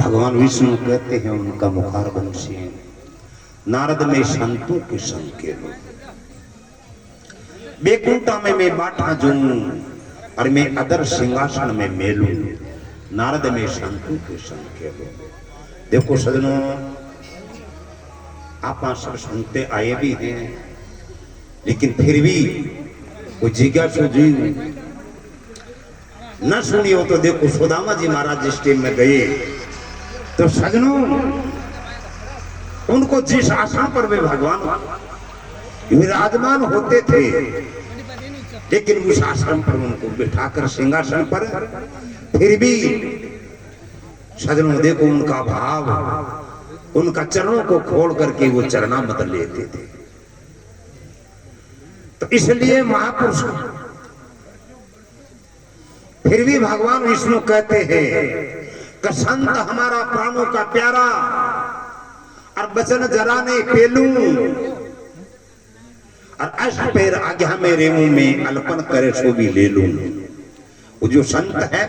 भगवान विष्णु कहते हैं उनका मुखार वंशी नारद में संतों के संग के लोग बेकुंठा में मैं बाठा जूं और मैं अदर सिंहासन में मेलूं नारद में संतों के संग के लोग। देखो सजनों, आप सब सुनते आए भी हैं, लेकिन फिर भी वो जिज्ञासु जी न सुनी हो तो देखो सुदामा जी महाराज जिस टाइम में गए तो सजनों उनको जिस आसन पर वे भगवान विराजमान होते थे, लेकिन उस आसन पर उनको बिठाकर सिंहासन पर फिर भी सजनों देखो उनका भाव, उनका चरणों को खोल करके वो चरणामृत लेते थे। तो इसलिए महापुरुष फिर भी भगवान विष्णु कहते हैं कि संत हमारा प्राणों का प्यारा और बचन जरा ने पेलू और अष्ट पैर आज्ञा में रेमू में अल्पन करे सो भी ले लूं। वो जो संत है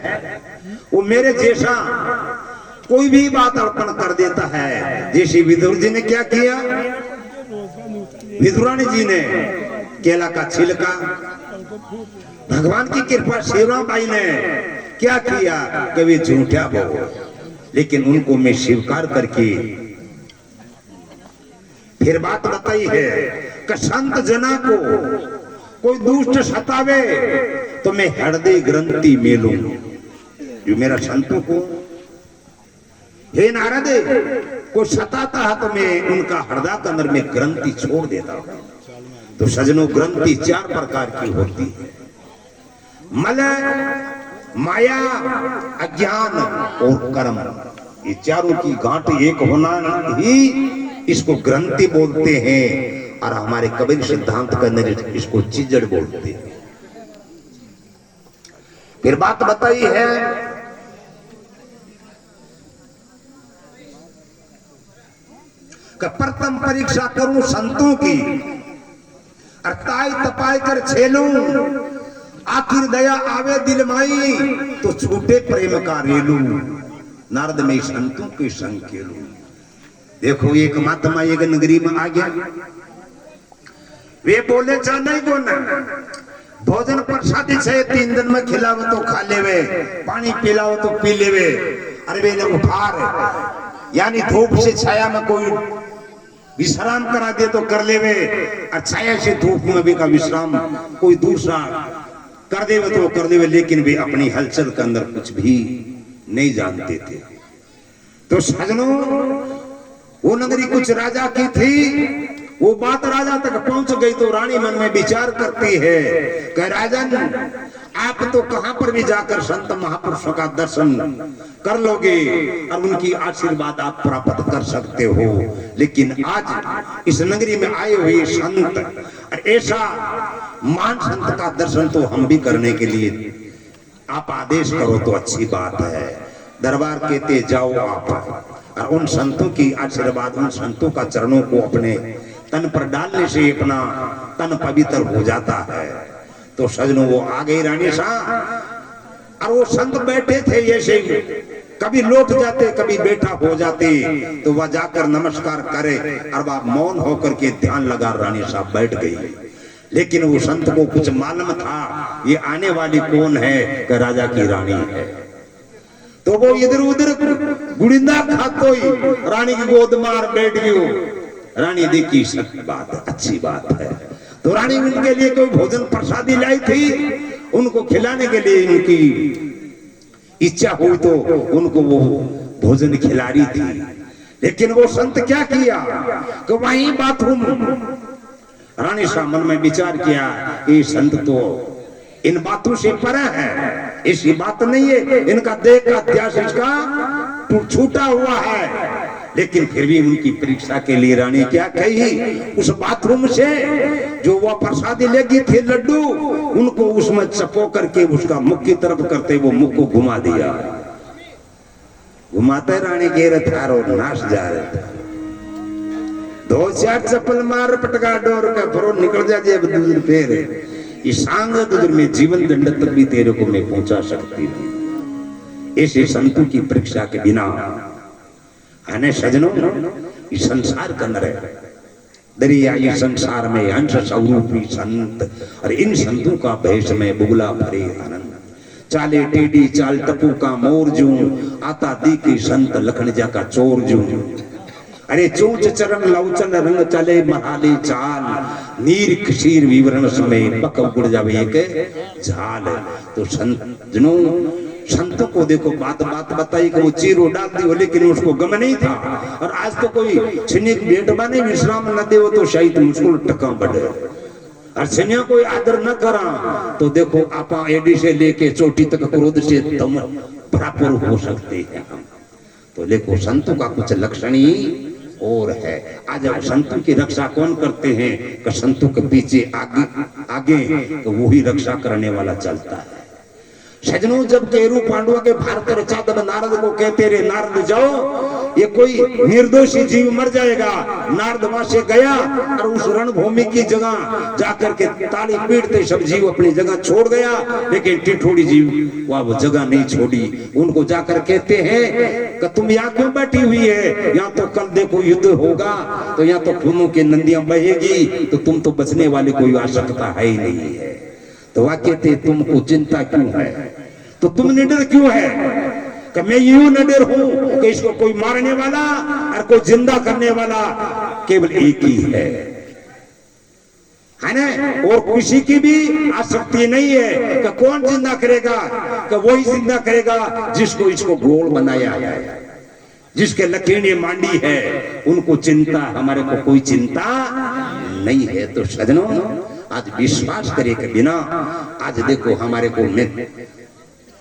वो मेरे जैसा कोई भी बात अर्पण कर देता है। जैसे विदुर जी ने क्या किया, विदुरानी जी ने केला का छिलका, भगवान की कृपा सेवा बाई ने क्या किया, कभी झूठा बहु, लेकिन उनको मैं स्वीकार करके फिर बात बताई है कि संत जना को कोई दुष्ट सतावे तो मैं हृदय ग्रंथि मेलूं। जो मेरा संतों को हे नारद को सताता है तो मैं उनका हृदय के अंदर में ग्रंथि छोड़ देता हूं। तो सजनों ग्रंथि चार प्रकार की होती है, मलय, माया, अज्ञान और कर्म। ये चारों की गांठ एक होना ही इसको ग्रंथि बोलते हैं, और हमारे कबीर सिद्धांत के अंदर इसको चिजड़ बोलते हैं। फिर बात बताई है कि प्रथम परीक्षा करूं संतों की और ताई तपाई कर छेलूं, आखिर दया आवे दिल माई तो छूटे प्रेम का रेलू, नारद में संतों के संग खेलूं। देखो एक महात्मा एक नगरी में आ गया, वे बोले चाह नहीं बोलना, भोजन प्रसादी से 3 दिन में खिलाओ तो खा लेवे, पानी पिलाओ तो पी लेवे, अरे वे उपहार यानी धूप से छाया में कोई विश्राम करा दे तो कर लेवे, और छाया से धूप में भी का विश्राम कोई दूसरा कर देवे तो कर देवे, लेकिन वे अपनी हलचल के अंदर कुछ भी नहीं जानते थे। तो सजनों वो नगरी कुछ राजा की थी, वो बात राजा तक पहुंच गई तो रानी मन में विचार करती है कि राजन आप तो कहां पर भी जाकर संत महापुरुषों का दर्शन कर लोगे और उनकी आशीर्वाद आप प्राप्त कर सकते हो, लेकिन आज इस नगरी में आए हुए संत ऐसा महान संत का दर्शन तो हम भी करने के लिए आप आदेश करो तो अच्छी बात है। दरबार कहते जाओ आप, और उन संतों की आशीर्वाद, उन संतों का चरणों को अपने तन पर डालने से अपना तन पवित्र हो जाता है। तो सजनों वो आ गई रानी साहब, और वो संत बैठे थे ऐसे, कभी लौट जाते कभी बैठा हो जाते, तो वह जाकर नमस्कार करे और वह मौन होकर के ध्यान लगा रानी साहब बैठ गई। लेकिन वो संत को कुछ मालूम था ये आने वाली कौन है, कि राजा की रानी है। तो वो इधर उधर गुड़िंदा खातो ही रानी की गोद मार बैठ गई। रानी देखी सब बात अच्छी बात है, तो रानी उनके लिए कोई भोजन प्रसादी लाई थी, उनको खिलाने के लिए उनकी इच्छा हुई तो उनको वो भोजन खिला रही थी। लेकिन वो संत क्या किया कि वहीं बाथरूम, रानी साहब मन में विचार किया ये संत तो इन बातों से परे है, ऐसी बात नहीं है, इनका देह का अध्यास इसका छूटा हुआ है। लेकिन फिर भी उनकी परीक्षा के लिए रानी क्या कही, उस बाथरूम से जो वह प्रसादी लेगी थी लड्डू, उनको उसमें चपो करके उसका मुख की तरफ करते वो मुख को घुमा दिया। घुमाते रानी कह रहे थारो नाश जा रहे थे, 2-4 चप्पल मार पटका डोर का फरो निकल जा जे दूर फेर, इस सांग दूर में जीवन दंड तक भी तेरे को मैं पहुंचा सकती नहीं। ऐसे संतों की परीक्षा के बिना अने सजनों ये संसार के अंदर है दरिया, ये संसार में अंश स्वरूपी संत, और इन संतों का भेष में बुगला भरे आनंद। चाले टेढ़ी चाल टपू का मोर जू, आता दी की संत लखन जा का चोर जू। अरे चोंच चरण लौचन रंग चले महाली चाल, नीर क्षीर विवरण समय पक उड़ जावे एक झाल। तो संतों संतों को देखो बात बात बताई कि वो चीरो डाल दी हो, लेकिन उसको गम नहीं था। और आज तो कोई छिनिक भेंट बने विश्राम न दे तो शायद मुश्किल टका बढ़े, और छिनिया कोई आदर न करा तो देखो आपा एडी से लेके चोटी तक क्रोध से दम बराबर हो सकते हैं हम। तो देखो संतों का कुछ लक्षण ही और है। आज अब संतों की रक्षा कौन करते हैं कि संतों के पीछे आगे आगे तो वही रक्षा करने वाला चलता है। सजनों जब केरू पांडवा के भारत रचा तब नारद को कहते रे नारद जाओ, ये कोई निर्दोषी जीव मर जाएगा। नारद वहां से गया और उस रणभूमि की जगह जाकर के ताली पीटते सब जीव अपनी जगह छोड़ गया, लेकिन टिठोड़ी जीव वह वो जगह नहीं छोड़ी। उनको जाकर कहते हैं कि तुम यहाँ क्यों बैठी हुई है, यहाँ तो कल देखो युद्ध होगा, तो यहाँ तो खूनों की नदियां बहेगी, तो तुम तो बचने वाली कोई आवश्यकता है ही नहीं है। तो वह कहते तुमको चिंता क्यों है, तो तुम निडर क्यों है कि मैं यूं निडर हूं कि इसको कोई मारने वाला और कोई जिंदा करने वाला केवल एक ही है ना, और किसी की भी आसक्ति नहीं है कि कौन जिंदा करेगा, कि वही जिंदा करेगा जिसको इसको गोल बनाया है, जिसके लकीरें मांडी है, उनको चिंता, हमारे को कोई चिंता नहीं है। तो सजनों आज विश्वास करे के बिना आज देखो हमारे को मैं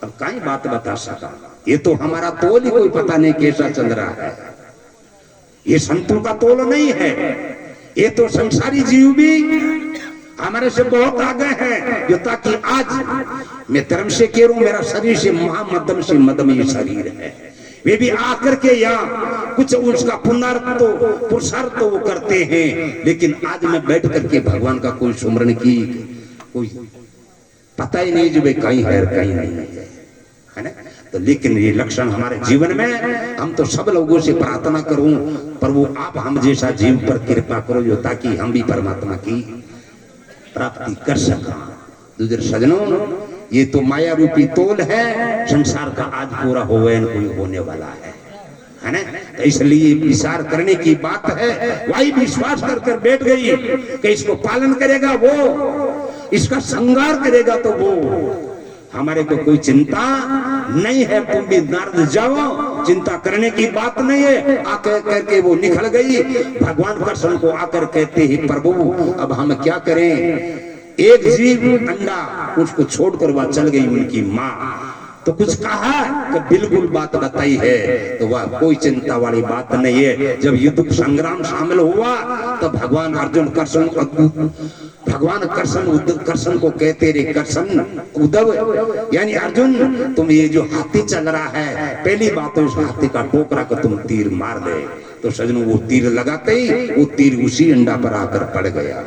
अब कहीं बात बता सका, ये तो हमारा तोल ही कोई पता नहीं कैसा चल रहा है। ये संतों का तोल नहीं है, ये तो संसारी जीव भी हमारे से बहुत आगे हैं। जो ताकि आज मैं धर्म से कह रहा हूं, मेरा शरीर से महामध्यम से मध्यम ये शरीर है, वे भी आकर के यहाँ कुछ उसका पुरुषार्थ तो वो करते हैं, लेकिन आज मैं बैठ करके भगवान का कोई सुमरण की कोई पता ही नहीं जो भाई कहीं है कहीं नहीं है ना। तो लेकिन ये लक्षण हमारे जीवन में, हम तो सब लोगों से प्रार्थना करूं प्रभु आप हम जैसा जीव पर कृपा करो जो ताकि हम भी परमात्मा की प्राप्ति कर सका। दूसरे सजनों ये तो माया रूपी तोल है, संसार का आज पूरा होवे न कोई होने वाला है ना। तो इसलिए विचार करने की बात है। वही विश्वास कर बैठ गई कि इसको पालन करेगा वो, इसका श्रृंगार करेगा तो वो, हमारे को कोई चिंता नहीं है। तुम भी नारद जाओ, चिंता करने की बात नहीं है। आकर करके वो निकल गई, भगवान कृष्ण को आकर कहते ही प्रभु अब हम क्या करें। एक जीव अंडा उसको छोड़कर वह चल गई उनकी माँ। तो कुछ कहा कि बिल्कुल बात बताई है, तो वह कोई चिंता वाली बात नहीं है। जब युद्ध संग्राम शामिल हुआ तो भगवान अर्जुन कृष्ण को कहते रे कृष्ण उद्धव यानी अर्जुन तुम ये जो हाथी चल रहा है, पहली बात तो उस हाथी का टोकरा को तुम तीर मार दे। तो सजनों वो तीर लगाते ही वो तीर उसी अंडा पर आकर पड़ गया,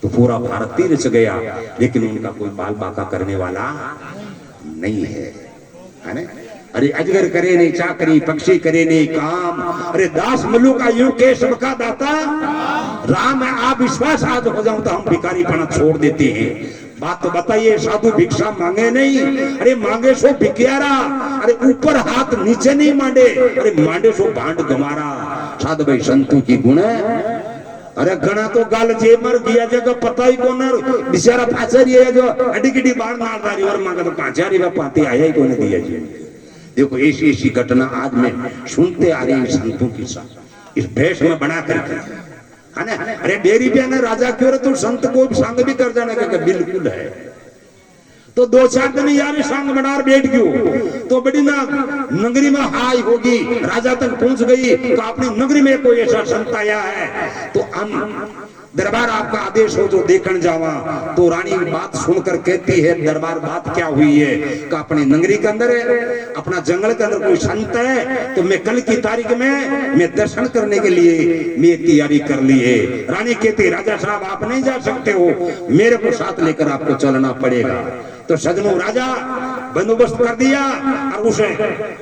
तो पूरा भारत तीर से गया, लेकिन उनका कोई बाल बाका करने वाला नहीं है ना। अरे अजगर करे नहीं चाकरी, पक्षी करे नहीं काम, अरे दास मल्लू का यूं के सबका दाता राम है। आप विश्वास आज हो जाऊं तो हम भिखारी पना छोड़ देते हैं। बात तो बताइए, साधु भिक्षा मांगे नहीं, अरे मांगे सो भिखियारा, अरे ऊपर हाथ नीचे नहीं मांडे, अरे मांडे सो भांड गमारा। साधु भाई संतों की गुण है। अरे घना तो गाल जे मर गया जगह पता ही कौन बेचारा पाचारी है जो अडिकडी बाहर मार रही और मांगा तो पाचारी व पाती आया ही कौन दिया जी। देखो ऐसी ऐसी घटना आज में सुनते आ रही संतों की साथ इस भेष में बना करके है ना। अरे डेरी पे ना राजा क्यों तो संत को संग भी कर जाने का बिल्कुल है। तो 2-4 दिन यार संग बनार बैठ गयो तो बड़ी ना नगरी में हाई होगी, राजा तक पहुंच गई तो अपनी नगरी में कोई ऐसा संत आया है तो हम दरबार आपका आदेश हो जो देखने जावा। तो रानी बात सुनकर कहती है दरबार बात क्या हुई है कि अपनी नगरी के अंदर अपना जंगल के अंदर कोई संत है, तो मैं कल की तारीख में मैं दर्शन करने के लिए मैं तैयारी कर ली है। रानी कहती राजा साहब आप नहीं जा सकते हो, मेरे को साथ लेकर आपको चलना पड़ेगा। तो सजनों राजा बंदोबस्त कर दिया और उसे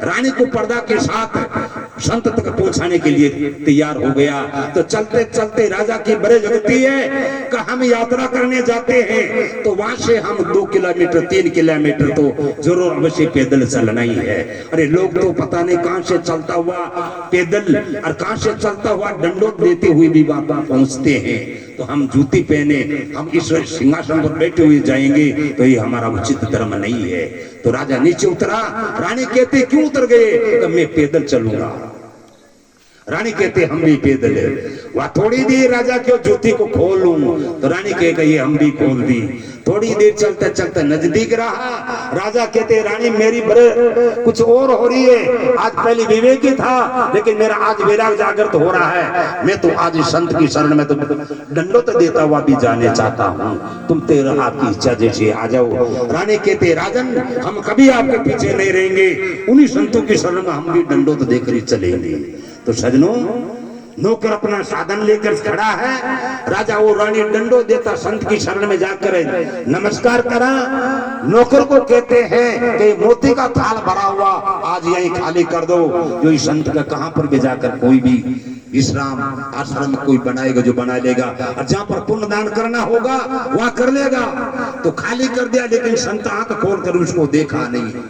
रानी को पर्दा के साथ संत तक पहुंचाने के लिए तैयार हो गया। तो चलते चलते राजा की बड़े जगती है कि हम यात्रा करने जाते हैं तो वहां से हम 2 किलोमीटर 3 किलोमीटर तो जरूर अवश्य पैदल चलना ही है। अरे लोग तो पता नहीं कहां से चलता हुआ पैदल और कहां से चलता हुआ दंडोत देते हुए भी वहां पहुंचते हैं। तो हम जूती पहने हम ईश्वर सिंहासन पर बैठे हुए जाएंगे तो ये हमारा उचित धर्म नहीं है। तो राजा नीचे उतरा। रानी कहते क्यों उतर गए? तो मैं पैदल चलूंगा। रानी कहते हम भी पैदल है। वह थोड़ी देर राजा क्यों जूती को खोल लूं तो रानी कह गई हम भी खोल दी। थोड़ी देर चलते चलते नजदीक रहा। राजा कहते रानी मेरी बड़े कुछ और हो रही है। आज पहले विवेकी था लेकिन मेरा आज वैराग जागृत हो रहा है। मैं तो आज संत की शरण में तो दंडोत देता हुआ भी जाने चाहता हूँ। तुम तेरा आपकी इच्छा जैसे आ जाओ। रानी कहते राजन हम कभी आपके पीछे नहीं रहेंगे। उन्हीं संतों की शरण में हम भी दंडोत देकर ही चलेंगे। तो सजनों नौकर अपना साधन लेकर खड़ा है। राजा वो रानी दंडो देता संत की शरण में जाकर नमस्कार करा। नौकर को कहते हैं कि मोती का थाल भरा हुआ आज यही खाली कर दो। जो इस संत का कहां पर भी जाकर कोई भी विश्राम आश्रम कोई बनाएगा जो बना लेगा और जहां पर पुण्य दान करना होगा वहां कर लेगा। तो खाली कर दिया लेकिन संत आंख खोल कर उसको देखा नहीं।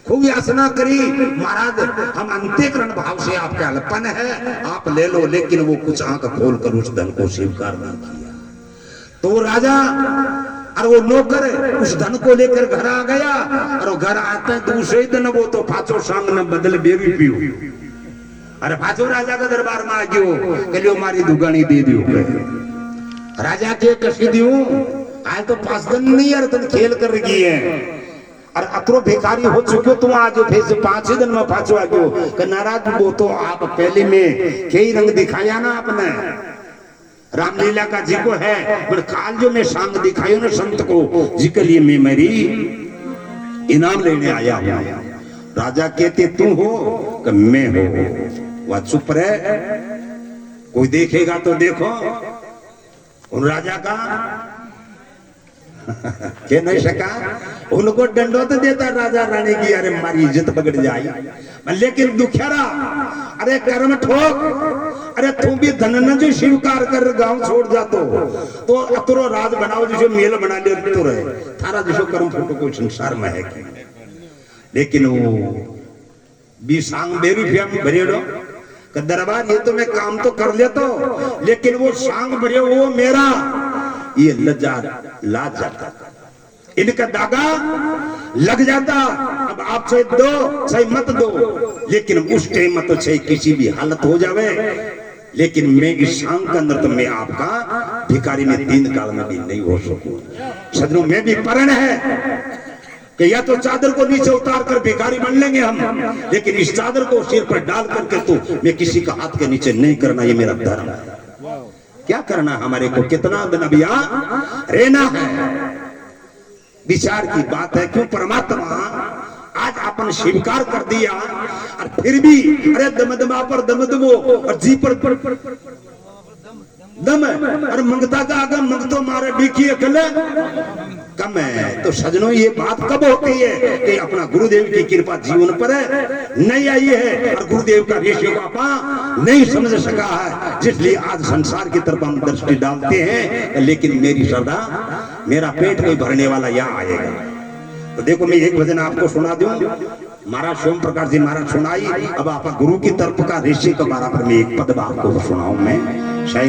खूब याचना करी महाराज हम अंत्यकरण भाव से आपके अल्पन है आप ले लो। लेकिन वो कुछ आंख खोल कर उस धन को स्वीकार नहीं किया। तो राजा और वो नौकर उस धन को लेकर घर आ गया। और वो घर आते हैं दूसरे दिन वो तो पाचो सांग न बदल बेबी पियो। अरे पाचो राजा का दरबार में आ गयो कलियो मारी दुगानी दे दियो। राजा के कसी दियो आज तो 5 दिन नहीं यार तुम खेल कर रही है। और अतरो भिखारी हो चुके हो तुम आज फिर 5 ही दिन में पाछो आ गयो कि नाराज वो तो आप पहले में कई रंग दिखाया ना आपने रामलीला का जी को है। पर काल जो मैं सांग दिखाई ना संत को जी के लिए मैं मेरी इनाम लेने आया हूं। राजा कहते तू हो कि मैं हो। वह चुप रहे। कोई देखेगा तो देखो। उन राजा का कह नहीं सका। उनको दंडोत देता राजा रानी की अरे हमारी इज्जत बिगड़ जाए। लेकिन दुखियारा अरे कर्म ठोक। अरे तू भी धन न जो स्वीकार कर गांव छोड़ जातो तो अतरो राज बनाओ जिसे मेल बना ले तो रहे थारा जिसो कर्म फोटो कोई संसार में है कि। लेकिन वो भी सांग बेरी फिर भरेड़ो कि दरबार ये तो मैं काम तो कर लेता लेकिन वो सांग भरे वो मेरा ये लाज जाता इनका दागा लग जाता। अब आप चाहे दो चाहे मत दो लेकिन उस टाइम मत चाहे किसी भी हालत हो जावे। लेकिन मैं इस सांग के अंदर तो मैं आपका भिखारी में 3 काल में भी नहीं हो सकूं। सदनों में भी परण है कि या तो चादर को नीचे उतार कर भिखारी बन लेंगे हम। लेकिन इस चादर को सिर पर डाल करके तो मैं किसी का हाथ के नीचे नहीं करना ये मेरा धर्म है। क्या करना हमारे को कितना दिन अभी रहना है विचार की बात है। क्यों परमात्मा आज अपन स्वीकार कर दिया और फिर भी अरे दमदमा पर दमदमो और जी पर दम और मंगता का आगे मंगतो मारे बिकी अकल कम है। तो सजनों ये बात कब होती है कि अपना गुरुदेव की कृपा जीवन पर नहीं आई है और गुरुदेव का रेशियो आपा नहीं समझ सका है। इसलिए आज संसार की तरफ हम दृष्टि डालते हैं। लेकिन मेरी श्रद्धा मेरा पेट नहीं भरने वाला यहाँ आएगा। तो देखो मैं एक भजन आपको सुना दूं। महाराज सोम प्रकाश जी महाराज सुनाई। अब आप गुरु की तरफ का ऋषि के बारे में एक पद आपको सुनाऊं मैं शायद